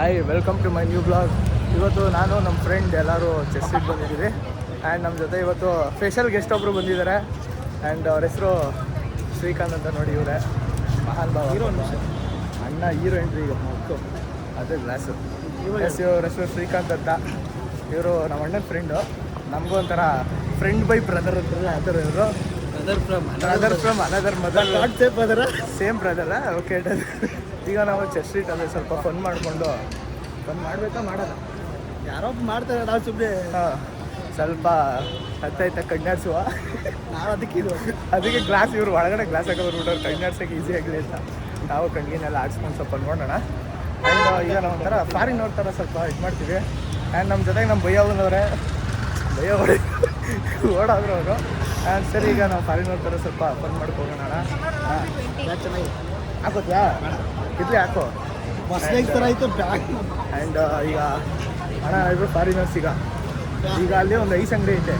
Hi, welcome to my new blog. ಇವತ್ತು ನಾನು ನಮ್ಮ ಫ್ರೆಂಡ್ ಎಲ್ಲರೂ ಚೆಸ್ ಸ್ಟ್ರೀಟ್ ಬಂದಿದ್ದೀವಿ. ಆ್ಯಂಡ್ ನಮ್ಮ ಜೊತೆ ಇವತ್ತು ಸ್ಪೆಷಲ್ ಗೆಸ್ಟ್ ಒಬ್ಬರು ಬಂದಿದ್ದಾರೆ. ಆ್ಯಂಡ್ ಅವ್ರ ಹೆಸರು ಶ್ರೀಕಾಂತ್ ಅಂತ. ನೋಡಿ, ಇವರೇ ಮಹಾನ್ ಭಾವ ಅಣ್ಣ ಹೀರೋ ಎಂಟ್ರಿ ಈಗ ಮಕ್ಕಳು ಅದೇ ಗ್ಲಾಸು. ಇವ್ರ ಹೆಸರು ಶ್ರೀಕಾಂತ್ ಅಂತ. ಇವರು ನಮ್ಮ ಅಣ್ಣನ ಫ್ರೆಂಡು. ನಮಗೂ ಒಂಥರ ಫ್ರೆಂಡ್ ಬೈ ಬ್ರದರ್ ಅಂತಾರೆ ಆ ಥರ. ಇವರು brother from another mother, same ಬ್ರದರ. Okay, ಈಗ ನಾವು ಚೆಸ್ ಸ್ಟ್ರೀಟ್ ಅಲ್ಲಿ ಸ್ವಲ್ಪ ಫನ್ ಮಾಡಿಕೊಂಡು ಮಾಡಬೇಕಾ ಮಾಡೋಣ. ಯಾರೋ ಮಾಡ್ತಾರೆ, ನಾವು ಸುಮ್ಮನೆ ಸ್ವಲ್ಪ ಹತ್ತಾಯ್ತಾ ಕಣ್ಣಾಡ್ಸುವ. ನಾವು ಅದಕ್ಕೆ ಗ್ಲಾಸ್ ಇವರು ಒಳಗಡೆ ಗ್ಲಾಸ್ ಹಾಕೋರು ಕಣ್ಣಾಡ್ಸೋಕೆ ಈಸಿ ಆಗಲಿ ಅಂತ ನಾವು ಕಣ್ಣಿನೆಲ್ಲ ಆಡ್ಸ್ಕೊಂಡು ಸ್ವಲ್ಪ ನೋಡೋಣ. ಆ್ಯಂಡ್ ಈಗ ನಾವು ಒಂಥರ ಫಾರಿನ್ ನೋಡ್ತಾರ ಸ್ವಲ್ಪ ಇದು ಮಾಡ್ತೀವಿ. ಆ್ಯಂಡ್ ನಮ್ಮ ಜೊತೆಗೆ ನಮ್ಮ ಭಯ್ಯ ಓಡಾದ್ರು ಅವರು. ಆ್ಯಂಡ್ ಸರಿ, ಈಗ ನಾವು ಫಾರಿನ್ ನೋಡ್ತಾರೆ ಸ್ವಲ್ಪ ಫನ್ ಮಾಡ್ಕೋಗೋಣ. ಚೆನ್ನಾಗಿ ಹಾಕೋದ್ಯಾ? ಇಡ್ಲಿ ಹಾಕೋ. ಥರ ಆಯಿತು. ಆ್ಯಂಡ್ ಈಗ ಅಣ್ಣ ಇಬ್ಬರು ಫಾರಿನರ್ಸ್. ಈಗ ಅಲ್ಲಿ ಒಂದು ಐಸ್ ಅಂಗಡಿ ಐತೆ.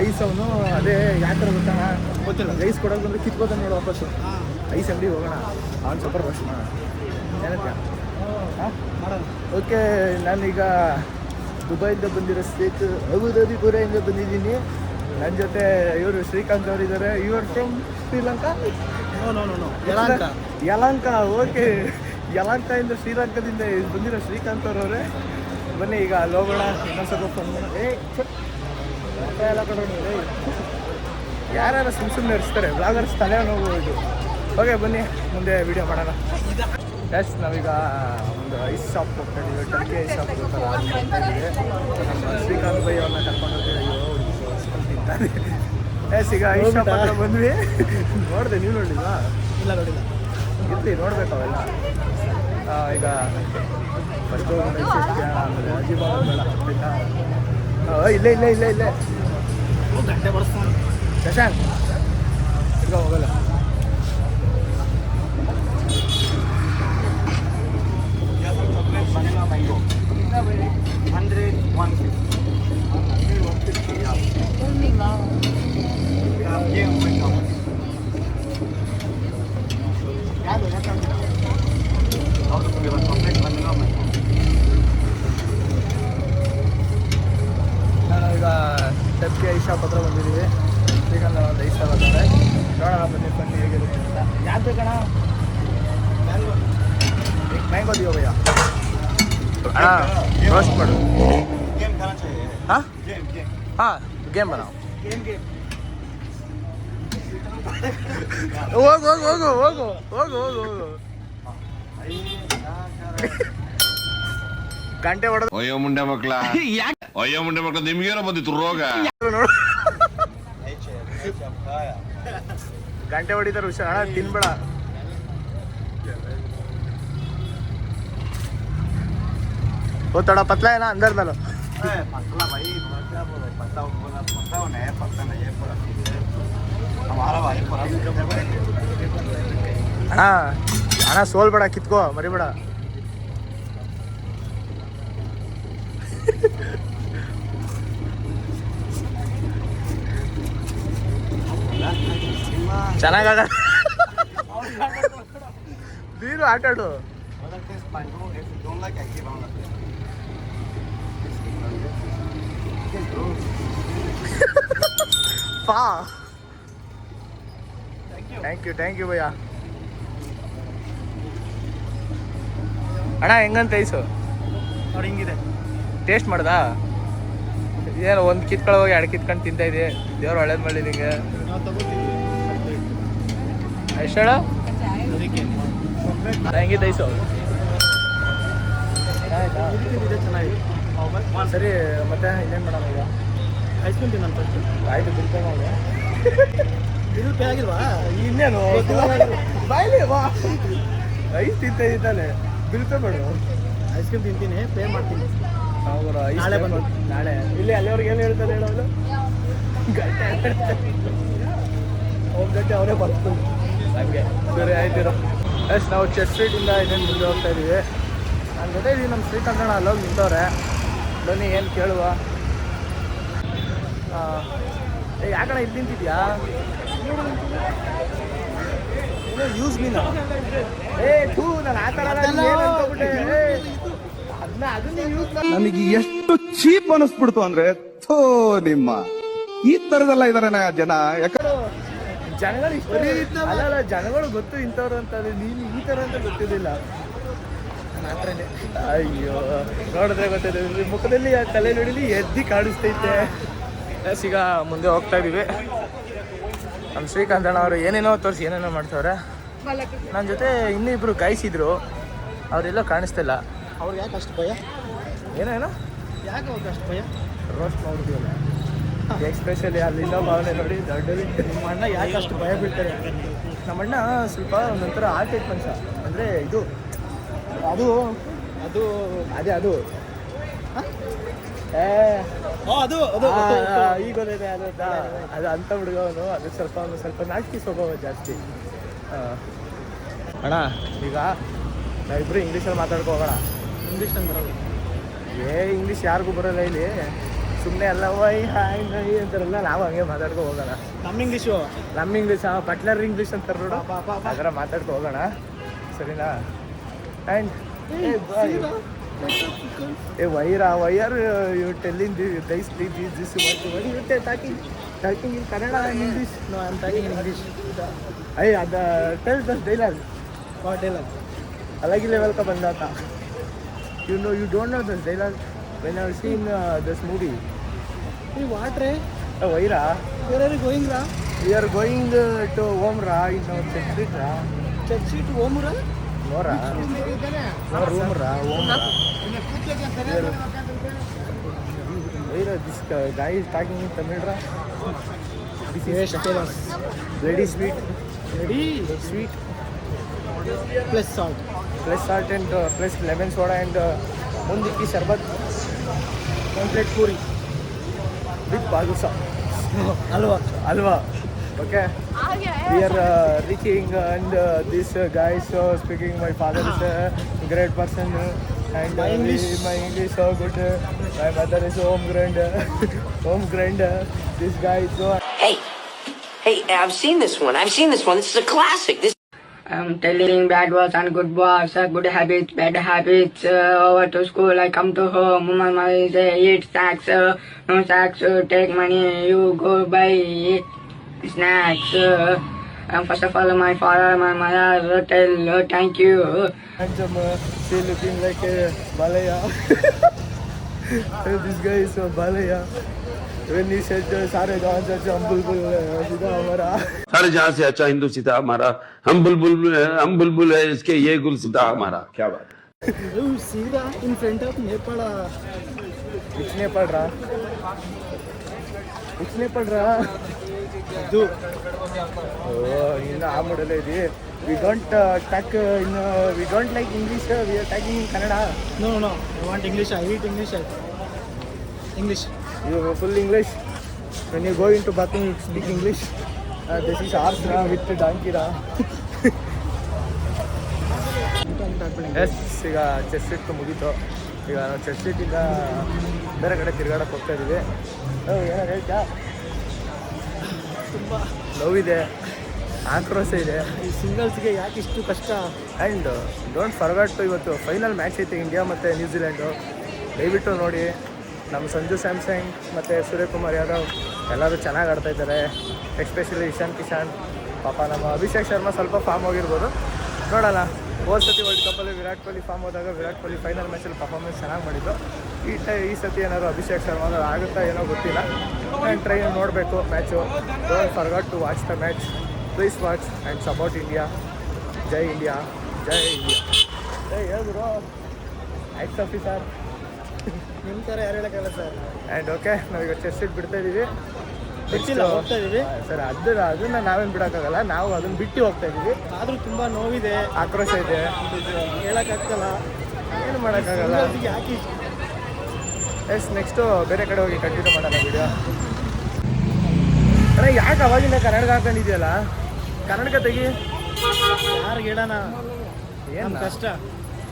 ಐಸ್ ಅವನು ಅದೇ ಯಾವ ಥರ ಗೊತ್ತಾಣ ಗೊತ್ತಿಲ್ಲ. ಐಸ್ ಕೊಡೋಕೆ ಬಂದರೆ ಕಿತ್ಕೋತಾನೆ ನೋಡು ವಾಪಸ್ಸು. ಐಸ್ ಅಂಗಡಿ ಹೋಗೋಣ, ಅವ್ನು ಸ್ವಲ್ಪ ರಶ್ ಮಾಡೋಣ. ಏನಕ್ಕೆ ಮಾಡೋಣ. ಓಕೆ, ನಾನೀಗ ದುಬೈಯಿಂದ ಬಂದಿರೋ ಅಬುದಾಬಿಪುರದಿಂದ ಬಂದಿದ್ದೀನಿ. ನನ್ನ ಜೊತೆ ಇವರು ಶ್ರೀಕಾಂತ್ ಅವರು ಇದ್ದಾರೆ. ಇವರು ಫ್ರಮ್ ಶ್ರೀಲಂಕಾ. ಯಲಂಕ. ಓಕೆ, ಯಲಂಕದಿಂದ ಶ್ರೀಲಂಕಾದಿಂದ ಬಂದಿರೋ ಶ್ರೀಕಾಂತ್ ಅವರವರೇ. ಬನ್ನಿ ಈಗ ಅಲ್ಲಿ ಹೋಗೋಣ. ಇನ್ನೊಂದು ಸ್ವಲ್ಪ ಫೋನ್ ಮಾಡೋಣ. ಎಲ್ಲ ಕೊಡೋಣ. ಯಾರ್ಯಾರು ಸುಮ್ಮನೆ ಇರಿಸ್ತಾರೆ ಬ್ಲಾಗರ್ಸ್ ತಲೆ ನೋವು. ಓಕೆ, ಬನ್ನಿ ಮುಂದೆ ವಿಡಿಯೋ ಮಾಡೋಣ. ಎಸ್, ನಾವೀಗ ಒಂದು ಐಸ್ ಶಾಪ್ ಹೋಗ್ತಾ ಇದ್ದೀವಿ. ಟರ್ಕಿ ಐಸ್ ಶಾಪ್ ಹೋಗ್ತಾರೆ. ನಮ್ಮ ಶ್ರೀಕಾಂತ್ ಬೈ ಅವ್ರನ್ನ ಕರ್ಕೊಂಡು ತಿಂತಾರೆ. ಎಸ್, ಈಗ ಐಸ್ ಶಾಪ್ ಹತ್ರ ಬಂದ್ವಿ. ನೋಡಿದೆ, ನೀವು ನೋಡಿಲ್ವಾ? ಇಲ್ಲ, ನೋಡಿಲ್ಲ. ಇರ್ಲಿ, ನೋಡ್ಬೇಕು ಅವೆಲ್ಲ. ಈಗ ಬರ್ಕೋ ಆಮೇಲೆ ಅಜಿಬಾಬ್ ಇಲ್ಲೇ ಗಂಟೆ ಬಡಿಸ್ತಾನೆ ಶಶಾಂಕ್. ಈಗ ಹೋಗಲ್ಲ. ನಾವೀಗ ಟರ್ಕಿ ಐಸ್ ಶಾಪ್ ಹತ್ರ ಬಂದಿದ್ದೀವಿ. ಈಗ ನಾವು ಒಂದು ಐಸ್ ಶಾಪ್ ಬರ್ತಾರೆ. ನೋಡೋಣ ಬನ್ನಿ ಬನ್ನಿ ಹೇಗಿರುತ್ತೆ ಅಂತ. ಯಾರು ಬೇಕಣ್ಣ? ಮ್ಯಾಂಗೋ ದಿಯೋ ಭಯ್ಯ. ರೋಸ್ಟ್ ಮಾಡು. ಹಾಂ ಹಾಂ, ಗೇಮ್ ಬನಾವ್. ಹೋಗು. ಗಂಟೆ ಹೊಡೆದು ಅಯ್ಯೋ ಮುಂಡೆ ಮಕ್ಳ ನಿಮ್ಗೇನೋ ಬಂದಿತ್ತು ರೋಗ. ಗಂಟೆ ಹೊಡಿತಾರೆ ಹುಷಾರ್. ಅಣ್ಣ ತಿನ್ಬೇಡ. थोड़ा पतला है ना अंदर डालो. पतला भाई, पता होना है, पता नहीं है पूरा हमारा भाई पूरा. ಅಣ್ಣ ಸೋಲ್ ಬೇಡ, ಕಿತ್ಕೋ, ಮರಿಬೇಡ. ಚೆನ್ನಾಗಾಗ ನೀನು ಆಟಾಡು. Thank you bhaiya. ಅಣ್ಣ ಹೆಂಗಂತ ಐಸು? ನೋಡಿ ಹಿಂಗಿದೆ. ಟೇಸ್ಟ್ ಮಾಡ್ದಾ? ಏನು ಒಂದು ಕಿತ್ಕೊಳ್ಳೋ ಹೋಗಿ 2 ಕಿತ್ಕೊಂಡು ತಿಂತಾ ಇದೆ. ದೇವ್ರು ಒಳ್ಳೇದು ಮಾಡಲಿ ನಿಂಗೆ. ನಾವು ತಗೋತೀವಿ. ಎಷ್ಟು ಹೇಳ? ಹೆಂಗಿದೆ ಐಸು? ಇದೆ, ಚೆನ್ನಾಗಿದೆ. ಸರಿ, ಮತ್ತೆ ಇನ್ನೇನು ಮಾಡೋಣ ಈಗ? ಐಸ್ ಕ್ರೀಮ್ ತಿನ್ನೋಣ ಫಸ್ಟ್. ಆಯ್ತು, ಬಿಲ್ಪೇ ಮಾಡಿ. ಇದು ಪೇ ಆಗಿಲ್ವಾ? ಇನ್ನೇನು ಬಾಯ್ಲಿ ಬಾ. ಐಸ್ ತಿಂತಾ ಇದ್ದಾನೆ, ಬಿಲ್ಪೇ ಮಾಡು. ಐಸ್ ಕ್ರೀಮ್ ತಿಂತೀನಿ, ಪೇ ಮಾಡ್ತೀನಿ. ಅವರು ನಾಳೆ ಬಂದು ನಾಳೆ ಇಲ್ಲಿ ಅಲ್ಲಿವ್ರಿಗೆ ಏನು ಹೇಳ್ತಾರೆ ಹೇಳೋದು? ಗಂಟೆ ಗಂಟೆ ಅವರೇ ಬರ್ತಾರೆ ಹಂಗೆ. ಸರಿ, ಆಯ್ತಿರೋ. ಎಸ್, ನಾವು ಚೆಸ್ ಸ್ಟ್ರೀಟಿಂದ ಇನ್ನೇನು ಮುಂದೆ ಹೋಗ್ತಾ ಇದ್ದೀವಿ. ನನ್ನ ಜೊತೆ ಇದೀವಿ ನಮ್ಮ ಶ್ರೀಕಾಂತ್ ಅಣ್ಣ ಅಲ್ಲೋಗಿ ನಿಂತವ್ರೆ. ಬನ್ನಿ ಏನು ಕೇಳುವ. ಯಾಕಣ್ಣ ಇಲ್ಲಿ ನಿಂತಿದ್ಯಾ? ಯೂಸ್ ಮೀನು. ನಾನು ಆ ಥರ ನನಗೆ ಎಷ್ಟು ಚೀಪ್ ಅನಿಸ್ಬಿಡ್ತು ಅಂದ್ರೆ ಥೋ ನಿಮ್ಮ ಈ ತರದೆಲ್ಲ ಇದಾರೆ ಜನ. ಯಾಕಂದ್ರೆ ಜನಗಳು ಅಲ್ಲ ಜನಗಳು ಗೊತ್ತು ಇಂಥವ್ರು ಅಂತ, ನೀನು ಈ ಥರ ಅಂತ ಗೊತ್ತಿರಲಿಲ್ಲ. ಅಯ್ಯೋ ನೋಡಿದ್ರೆ ಗೊತ್ತಿದೆ, ಮುಖದಲ್ಲಿ ಆ ತಲೆ ನೋಡಿಲಿ ಎದ್ದಿ ಕಾಣಿಸ್ತೈತೆ. ಈಗ ಮುಂದೆ ಹೋಗ್ತಾ ಇದೀವಿ. ನಮ್ಮ ಶ್ರೀಕಾಂತ್ ಅಣ್ಣ ಅವರು ಏನೇನೋ ತೋರಿಸಿ ಏನೇನೋ ಮಾಡ್ತಾವ್ರೆ. ನನ್ನ ಜೊತೆ ಇನ್ನಿಬ್ರು ಕಾಯಿಸಿದ್ರು, ಅವರೆಲ್ಲ ಕಾಣಿಸ್ತಿಲ್ಲ. ಅವ್ರಿಗೆ ಯಾಕೆ ಅಷ್ಟು ಭಯ? ಏನೇನೋ ಯಾಕೆ ಅವ್ರಿಗೆ ಅಷ್ಟು ಭಯ? ರೋಸ್ಟ್ ಮಾಡಿದ್ವಲ್ಲ ಎಕ್ಸ್ಪೆಷಲಿ ಅಲ್ಲಿಂದ ಭಾವನೆ ನೋಡಿ ದೊಡ್ಡದು. ನಿಮ್ಮ ಅಣ್ಣ ಯಾಕೆ ಅಷ್ಟು ಭಯ ಬೀಳ್ತಾರೆ? ನಮ್ಮಣ್ಣ ಸ್ವಲ್ಪ ಒಂದೊಂಥರ ಆರ್ಟೆಡ್ ಮನುಷ್ಯ. ಅಂದರೆ ಇದು ಅದು ಅದು ಅದೇ ಅದು ಅದು ಈಗ ಗೊತ್ತಿದೆ ಅದು ಅದು ಅಂಥ ಹುಡುಗವನು. ಅದು ಸ್ವಲ್ಪ ನಾಟಕಿ ಸ್ವಭಾವ ಜಾಸ್ತಿ. ಅಣ್ಣ ಈಗ ನಾವಿಬ್ಬರು ಇಂಗ್ಲೀಷಲ್ಲಿ ಮಾತಾಡ್ಕೊ ಹೋಗೋಣ. ಇಂಗ್ಲೀಷ್ ನಂಗೆ ಬರೋದು. ಇಂಗ್ಲೀಷ್ ಯಾರಿಗೂ ಬರೋಲ್ಲ ಇಲ್ಲಿ. ಸುಮ್ಮನೆ ಎಲ್ಲ ವೈ ಹಾಯ್ ನೈ ಅಂತಾರಲ್ಲ, ನಾವು ಹಂಗೆ ಮಾತಾಡ್ಕೊ ಹೋಗೋಣ. ನಮ್ಮ ಇಂಗ್ಲೀಷು ಬಟ್ಲರ್ ಇಂಗ್ಲೀಷ್ ಅಂತಾರೆ ನೋಡು, ಆ ಥರ ಮಾತಾಡ್ಕೊ ಹೋಗೋಣ, ಸರಿನಾ? And why are you telling this what you talking in Kannada and English? No, I am talking in English. Hey, tell the dialogue. What dialogue? Alagi level ka banda tha. You don't know this dialogue. When I was seeing this movie. Hey, what re? Why ra? Where are you going ra? We are going to home ra, in our church street ra. Church street home ra? No ra. No room ra, home ra. This guy is talking in Tamil ra. This is lady sweet. Ready? Sweet. Plus salt. Plus salt and plus lemon soda and mundiki sharbat. One plate puri. With balusa. Alwa. Okay. We are reaching and this guy is speaking. My father is a great person and my English so good. My mother is home ground. This guy is so. Hey, I've seen this one. This is a classic. I'm telling bad words and good words, good habits, bad habits. Over to school, I come to home. Mama say, eat snacks, no snacks, take money, you go buy snacks. First of all, my father, my mother tell thank you. Handsome, she looking like a Balaya. This guy is a Balaya. When he said सारे गाँव से हम बुलबुल सीधा हमारा सारे जहाँ से अच्छा हिंदू सीधा हमारा हम बुलबुल है इसके ये गुल सीधा हमारा क्या बात सीधा in front of Nepal. किसने पढ़ रहा Do ಇನ್ನು ಆ ಮಾಡಲೇ ಇದೆ. We don't talk we don't like English, we are talking in Kannada. No, I want English. I eat English. You full English. When you go into bathroom, you speak English. This is horse with donkey ra. Yes, ಈಗ chess street ಮುಗೀತು. ಈಗ ನಾವು chess ಸ್ಟ್ರೀಟಿಂದ ಬೇರೆ ಕಡೆ ತಿರುಗಾಡಕ್ಕೆ ಹೋಗ್ತಾ ಇದ್ದೀವಿ. ಏನಾರು ಹೇಳ್ತಾ? ತುಂಬ ನೋವಿದೆ, ಆಕ್ರೋಶ ಇದೆ. ಈ ಸಿಂಗಲ್ಸ್ಗೆ ಯಾಕೆ ಇಷ್ಟು ಕಷ್ಟ? ಆ್ಯಂಡ್ ಡೋಂಟ್ ಫರ್ಗಾಟ್, ಇವತ್ತು ಫೈನಲ್ ಮ್ಯಾಚ್ ಐತೆ ಇಂಡಿಯಾ ಮತ್ತು ನ್ಯೂಜಿಲೆಂಡು. ದಯವಿಟ್ಟು ನೋಡಿ. ನಮ್ಮ ಸಂಜು ಸ್ಯಾಮ್ಸಂಗ್ ಮತ್ತು ಸೂರ್ಯಕುಮಾರ್ ಯಾದವ್ ಎಲ್ಲರೂ ಚೆನ್ನಾಗಿ ಆಡ್ತಾಯಿದ್ದಾರೆ. ಎಸ್ಪೆಷಲಿ ಇಶಾನ್ ಕಿಶಾನ್. ಪಾಪ ನಮ್ಮ ಅಭಿಷೇಕ್ ಶರ್ಮಾ ಸ್ವಲ್ಪ ಫಾರ್ಮ್ ಹೋಗಿರ್ಬೋದು, ನೋಡೋಣ. ಹೋದ ಸತಿ ವರ್ಲ್ಡ್ ಕಪ್ಪಲ್ಲಿ ವಿರಾಟ್ ಕೊಹ್ಲಿ ಫಾರ್ಮ್ ಹೋದಾಗ ವಿರಾಟ್ ಕೊಹ್ಲಿ ಫೈನಲ್ ಮ್ಯಾಚಲ್ಲಿ ಪರ್ಫಾರ್ಮೆನ್ಸ್ ಚೆನ್ನಾಗಿ ಮಾಡಿದ್ರು. ಈ ಸತಿ ಏನಾದ್ರು ಅಭಿಷೇಕ್ ಶರ್ಮಾ ಆಗುತ್ತಾ ಏನೋ ಗೊತ್ತಿಲ್ಲ. ಆ್ಯಂಡ್ ಟ್ರೈ ನೋಡಬೇಕು match. Don't forgot to watch the match. Please watch and support India. ಜೈ ಇಂಡಿಯಾ, ಜೈ ಇಂಡಿಯಾ. ಹೇಳಿದ್ರು ಆ್ಯಕ್ಸ್ ಆಫೀಸರ್ ನಿಮ್ಮ ಥರ ಯಾರು ಹೇಳೋಕ್ಕಲ್ಲ ಸರ್. ಆ್ಯಂಡ್ ಓಕೆ, ನಾವೀಗ ಚೆಸ್ ಇಟ್ಟು ಬಿಡ್ತಾ ಇದ್ದೀವಿ. ಹೋಗ್ತಾ ಇದ್ದೀವಿ ಸರ್. ಅದನ್ನು ನಾವೇನು ಬಿಡೋಕ್ಕಾಗಲ್ಲ, ನಾವು ಅದನ್ನು ಬಿಟ್ಟು ಹೋಗ್ತಾ ಇದ್ದೀವಿ. ಆದರೂ ತುಂಬ ನೋವಿದೆ, ಆಕ್ರೋಶ ಇದೆ, ಹೇಳೋಕ್ಕಾಗಲ್ಲ, ಏನು ಮಾಡೋಕ್ಕಾಗಲ್ಲ. ಯಾಕೆ ಎಸ್, ನೆಕ್ಸ್ಟು ಬೇರೆ ಕಡೆ ಹೋಗಿ ಕಂಟಿನ್ಯೂ ಮಾಡೋಣ ವಿಡಿಯೋ. ಅಣ್ಣ, ಯಾಕೆ ಅವಾಗಿಂದ ಕನ್ನಡಕ ಹಾಕೊಂಡಿದೆಯಲ್ಲ? ಕನ್ನಡಕ ತೆಗಿ. ಯಾರಿಗೆ ಹೇಳೋಣ? ಏನು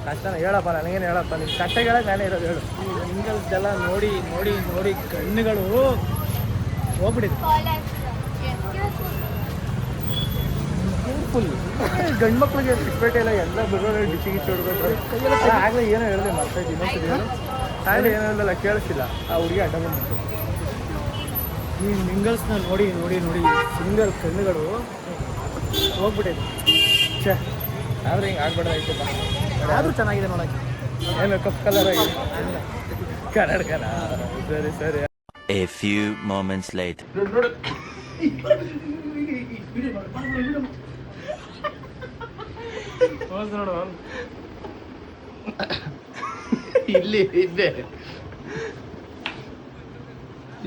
ಕಷ್ಟನ ಹೇಳಪ್ಪ, ನನಗೇನು ಹೇಳಪ್ಪ, ನಿನ್ನ ಕಷ್ಟ ಹೇಳಕ್ಕೆ ನಾನೇ ಇರೋದು, ಹೇಳು. ಈ ಸಿಂಗಲ್ಸ್ದೆಲ್ಲ ನೋಡಿ ಕಣ್ಣುಗಳು ಹೋಗ್ಬಿಟ್ಟಿದೆ. ಫುಲ್ ಗಂಡು ಮಕ್ಳಿಗೆ ಸಿಕ್ಬೇಟೆ ಇಲ್ಲ ಎಲ್ಲ ಬರೋರು ಡಿಚಿ ಗಿಚ್ಚಿ ಹೊಡ್ಬೇಕು ಆಗಲೇ ಏನೋ ಹೇಳಿದೆ ಮತ್ತೆ ಇನ್ನೊಂದ್ಸರಿ ಆಗಲೇ ಏನೋ ಹೇಳಿಲ್ಲ ಕೇಳಿಸಿಲ್ಲ ಆ ಹುಡುಗಿ ಅಡ್ಡ ಬಂದ್ಬಿಟ್ಟು. ಈ ಮಿಂಗಲ್ಸ್ನ ನೋಡಿ ನೋಡಿ ನೋಡಿ ಸಿಂಗಲ್ ಕಣ್ಣುಗಳು ಹೋಗ್ಬಿಟ್ಟಿದೆ. ಛೇ ಆದ್ರೆ ಹಿಂಗೆ ಆಗ್ಬಿಡೋದಾಯ್ತಪ್ಪ. ಆದರೂ ಚೆನ್ನಾಗಿದೆ ನೋಡೋಕ್ಕೆ. ಏನು ಕಪ್ ಕಲರ್ ಆಗಿ ಕನ್ನಡಕನ ಸರಿ ಸರಿ. A few moments later. ಇಲ್ಲಿ ಇದ್ದೆ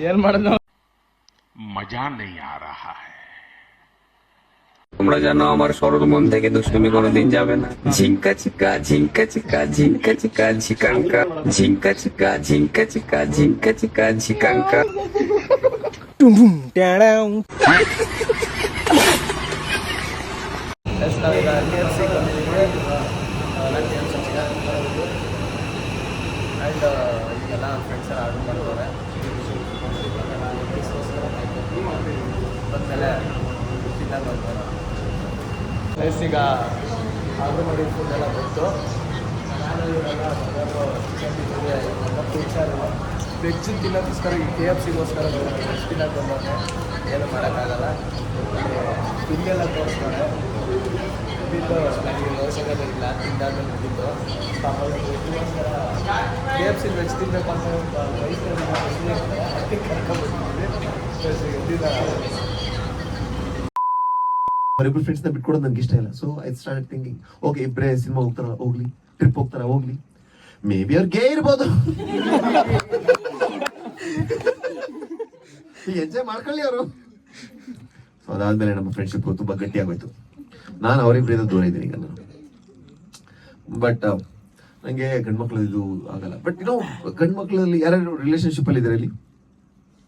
ಏನ್ ಮಾಡೋದು मजा नहीं आ रहा है। তোমরা জানো আমার সরল মন থেকে দুষ্টুমি কোনোদিন যাবে না। ঝিঙ্কা চিকা ঝিঙ্কা চিকা ঝিঙ্কা চিকা ঝিকাঙ্কা ঝিঙ্কা চিকা ঝিঙ্কা চিকা ঝিঙ্কা চিকা ঝিকাঙ্কা। ಎಸ್ ನಾವೀಗ KFC ಬಂದಿದ್ದೀವಿ. ನಾನು KFC ಚಿಕನ್ ಆ್ಯಂಡ್ ಈಗೆಲ್ಲ ಫ್ರೆಂಡ್ಸ್ ಎಲ್ಲ ಆರ್ಡರ್ ಮಾಡಿದ್ದಾರೆ. ಬಂದಮೇಲೆ ತಿನ್ನೋದು ಬರ್ತಾರೆ. ಪ್ಲೇಸ್ ಈಗ ಆರ್ಡರ್ ಮಾಡಿದ ಫುಡ್ ಎಲ್ಲ ಬಂತು. ನಾನು ಇವರೆಲ್ಲ ಚಿಕನ್ ಫ್ಯೂಚರು ವೆಜ್ ತಿನ್ನೋಕ್ಕೋಸ್ಕರ ಈ KFCಗೋಸ್ಕರ ವೆಜ್ ತಿನ್ನೋಕೆ ಬಂದವ್ರೆ. ಏನು ಮಾಡೋಕ್ಕಾಗಲ್ಲ. ಇಲ್ಲೆಲ್ಲ ತೋರಿಸ್ತಾರೆ ಬಿದ್ದು ನನಗೆ ಯೋಚನೆ ಇಲ್ಲ ತಿಂದಾದ್ಮೇಲೆ ಮುಗಿದ್ದು. ಆಮೇಲೆ ವೆಜ್ಗೋಸ್ಕರ KFC ವೆಜ್ ತಿನ್ನಬೇಕು ಅಂತ ವಯಸ್ಸಲ್ಲಿ ಅದಕ್ಕೆ ಕರ್ಕೊಂಡ್ಬಿಟ್ಟಿದ್ವಿ. ಅವರಿಬ್ರು ಫ್ರೆಂಡ್ಸ್ನ ಬಿಟ್ಕೊಡೋದು ನನಗೆ ಇಷ್ಟ ಇಲ್ಲ. So I start thinking, okay ಇಬ್ಬರೇ ಸಿನಿಮಾ ಹೋಗ್ತಾರ ಹೋಗ್ಲಿ, ಟ್ರಿಪ್ ಹೋಗ್ತಾರ ಹೋಗ್ಲಿ, ಮೇ ಬಿ ಅವ್ರು ಗೇ ಇರ್ಬೋದು, ಎಂಜಾಯ್ ಮಾಡ್ಕೊಳ್ಳಿ ಅವರು. ಸೊ ಅದಾದ್ಮೇಲೆ ನಮ್ಮ ಫ್ರೆಂಡ್ಶಿಪ್ ತುಂಬಾ ಗಟ್ಟಿ ಆಗೋಯ್ತು. ನಾನು ಅವರಿಬ್ಬರಿಂದ ದೂರ ಇದ್ದೀನಿ ಈಗ ನಾನು. ಬಟ್ ನನಗೆ ಗಂಡ್ಮಕ್ಳು ಇದು ಆಗಲ್ಲ. ಬಟ್ ಏನೋ ಗಂಡ್ಮಕ್ಳಲ್ಲಿ ಯಾರು ರಿಲೇಶನ್ಶಿಪ್ ಅಲ್ಲಿ ಇದ್ದಾರೆ ಇಲ್ಲಿ?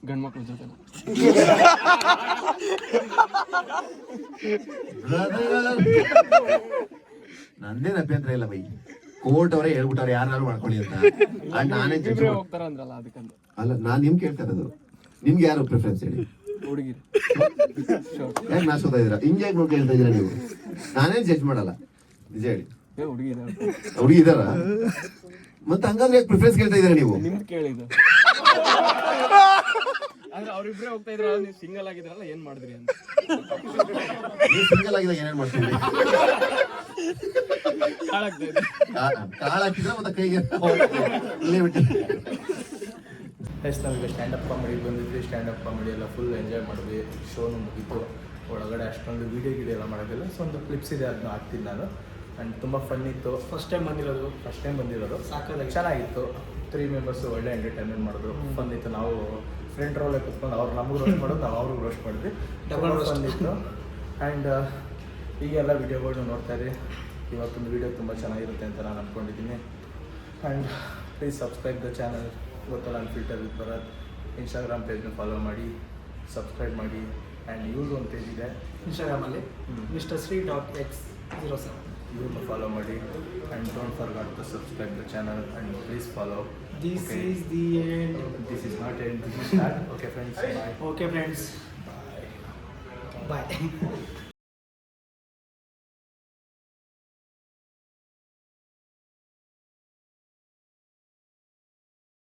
ಗಂಡ್ಮಕ್ಳ ಜೊತೆ ನಂದೇನು ಅಭ್ಯಂತರ ಇಲ್ಲ ಬೈ. ಕೋರ್ಟ್ ಅವರೇ ಹೇಳ್ಬಿಟ್ಟವ್ರೆ ಯಾರು ಮಾಡ್ಕೊಳ್ಳಿ ಅಂತ. ಅಂಡ್ ನಾನೇ ಹೋಗ್ತಾರ ಅಂದ್ರಲ್ಲ ಅದಕ್ಕಂತ ಅಲ್ಲ, ನಾನ್ ನಿಮ್ ಕೇಳ್ತಾ ಇರೋದು. ನಿಮ್ಗೆ ಯಾರು ಪ್ರಿಫರೆನ್ಸ್ ಹೇಳಿ? ಹುಡುಗಿರು ಯಾಕೆ ನಾ ಸೋತಾ ಇದ್ದೀರಾ? ಹಿಂಗೆ ಯಾಕೆ ನೋಡಿ ಕೇಳ್ತಾ ಇದ್ದೀರಾ ನೀವು? ನಾನೇ ಜಡ್ಜ್ ಮಾಡಲ್ಲ, ನಿಜ ಹೇಳಿ. ಹುಡುಗಿ ಹುಡುಗಿ ಇದಾರ? ಮತ್ತೆ ಹಂಗಂದ್ರೆ ಯಾಕೆ ಪ್ರಿಫರೆನ್ಸ್ ಕೇಳ್ತಾ ಇದ್ದೀರಾ ನೀವು? ನಿಮ್ದು ಕೇಳಿದ್ದು ಅಂದ್ರೆ ಅವ್ರಿಬ್ರೇ ಹೋಗ್ತಾ ಇದ್ರ, ನೀವು ಸಿಂಗಲ್ ಆಗಿದ್ರಲ್ಲ ಏನ್ ಮಾಡಿದ್ರಿ ಅಂತ. ನೀವು ಸಿಂಗಲ್ ಆಗಿದಾಗ ಏನೇನ್ ಮಾಡ್ತೀವಿ? ಕಾಳು ಹಾಕಿದ್ರೆ ಮತ್ತೆ ಕೈಗೆ ಇಲ್ಲೇ ಬಿಟ್ಟು. ಎಸ್ ನಾವೀಗ ಸ್ಟ್ಯಾಂಡಪ್ ಕಾಮಿಡಿ ಬಂದಿದ್ವಿ. ಸ್ಟ್ಯಾಂಡಪ್ ಕಾಮಿಡಿ ಎಲ್ಲ ಫುಲ್ ಎಂಜಾಯ್ ಮಾಡಿದ್ವಿ. ಶೋನು ಮುಗೀತು. ಒಳಗಡೆ ಅಷ್ಟೊಂದು ವೀಡಿಯೋ ಎಲ್ಲ ಮಾಡೋದಿಲ್ಲ. ಸೊ ಒಂದು ಕ್ಲಿಪ್ಸ್ ಇದೆ, ಅದನ್ನ ಹಾಕ್ತೀನಿ ನಾನು. ಆ್ಯಂಡ್ ತುಂಬ ಫನ್ ಇತ್ತು. ಫಸ್ಟ್ ಟೈಮ್ ಬಂದಿರೋದು ಸಾಕಾಗಿ ಚೆನ್ನಾಗಿತ್ತು. 3 ಮೆಂಬರ್ಸು ಒಳ್ಳೆ ಎಂಟರ್ಟೈನ್ಮೆಂಟ್ ಮಾಡಿದ್ರು. ಫನ್ ಇತ್ತು. ನಾವು ಫ್ರೆಂಡ್ ರೋಲೇ ಕುತ್ಕೊಂಡು ಅವ್ರು ನಮಗೆ ರೋಸ್ಟ್ ಮಾಡೋದು, ನಾವು ಅವ್ರಿಗೆ ರೋಸ್ಟ್ ಮಾಡಿದ್ವಿ. ಡಬಲ್ ಫನ್ ಇತ್ತು. ಆ್ಯಂಡ್ ಈಗೆಲ್ಲ ವೀಡಿಯೋಗಳನ್ನ ನೋಡ್ತಾ ಇರಿ. ಇವತ್ತೊಂದು ವೀಡಿಯೋ ತುಂಬ ಚೆನ್ನಾಗಿರುತ್ತೆ ಅಂತ ನಾನು ಅಂದ್ಕೊಂಡಿದ್ದೀನಿ. And please subscribe the channel. ಗೊತ್ತಲ್ಲ ಅನ್ಫಿಲ್ಟರ್ ವಿತ್ ಭರತ್. ಇನ್ಸ್ಟಾಗ್ರಾಮ್ ಪೇಜ್ನ ಫಾಲೋ ಮಾಡಿ, ಸಬ್ಸ್ಕ್ರೈಬ್ ಮಾಡಿ. ಆ್ಯಂಡ್ ಇವ್ರದ್ದು ಒಂದು ಪೇಜ್ ಇದೆ ಇನ್ಸ್ಟಾಗ್ರಾಮಲ್ಲಿ Mr.Sri.X07 ಇವ್ರನ್ನ ಫಾಲೋ ಮಾಡಿ. And don't forgot to subscribe the channel and please follow. This is the end. This is not end, this is start. Okay friends, bye. Okay friends, bye.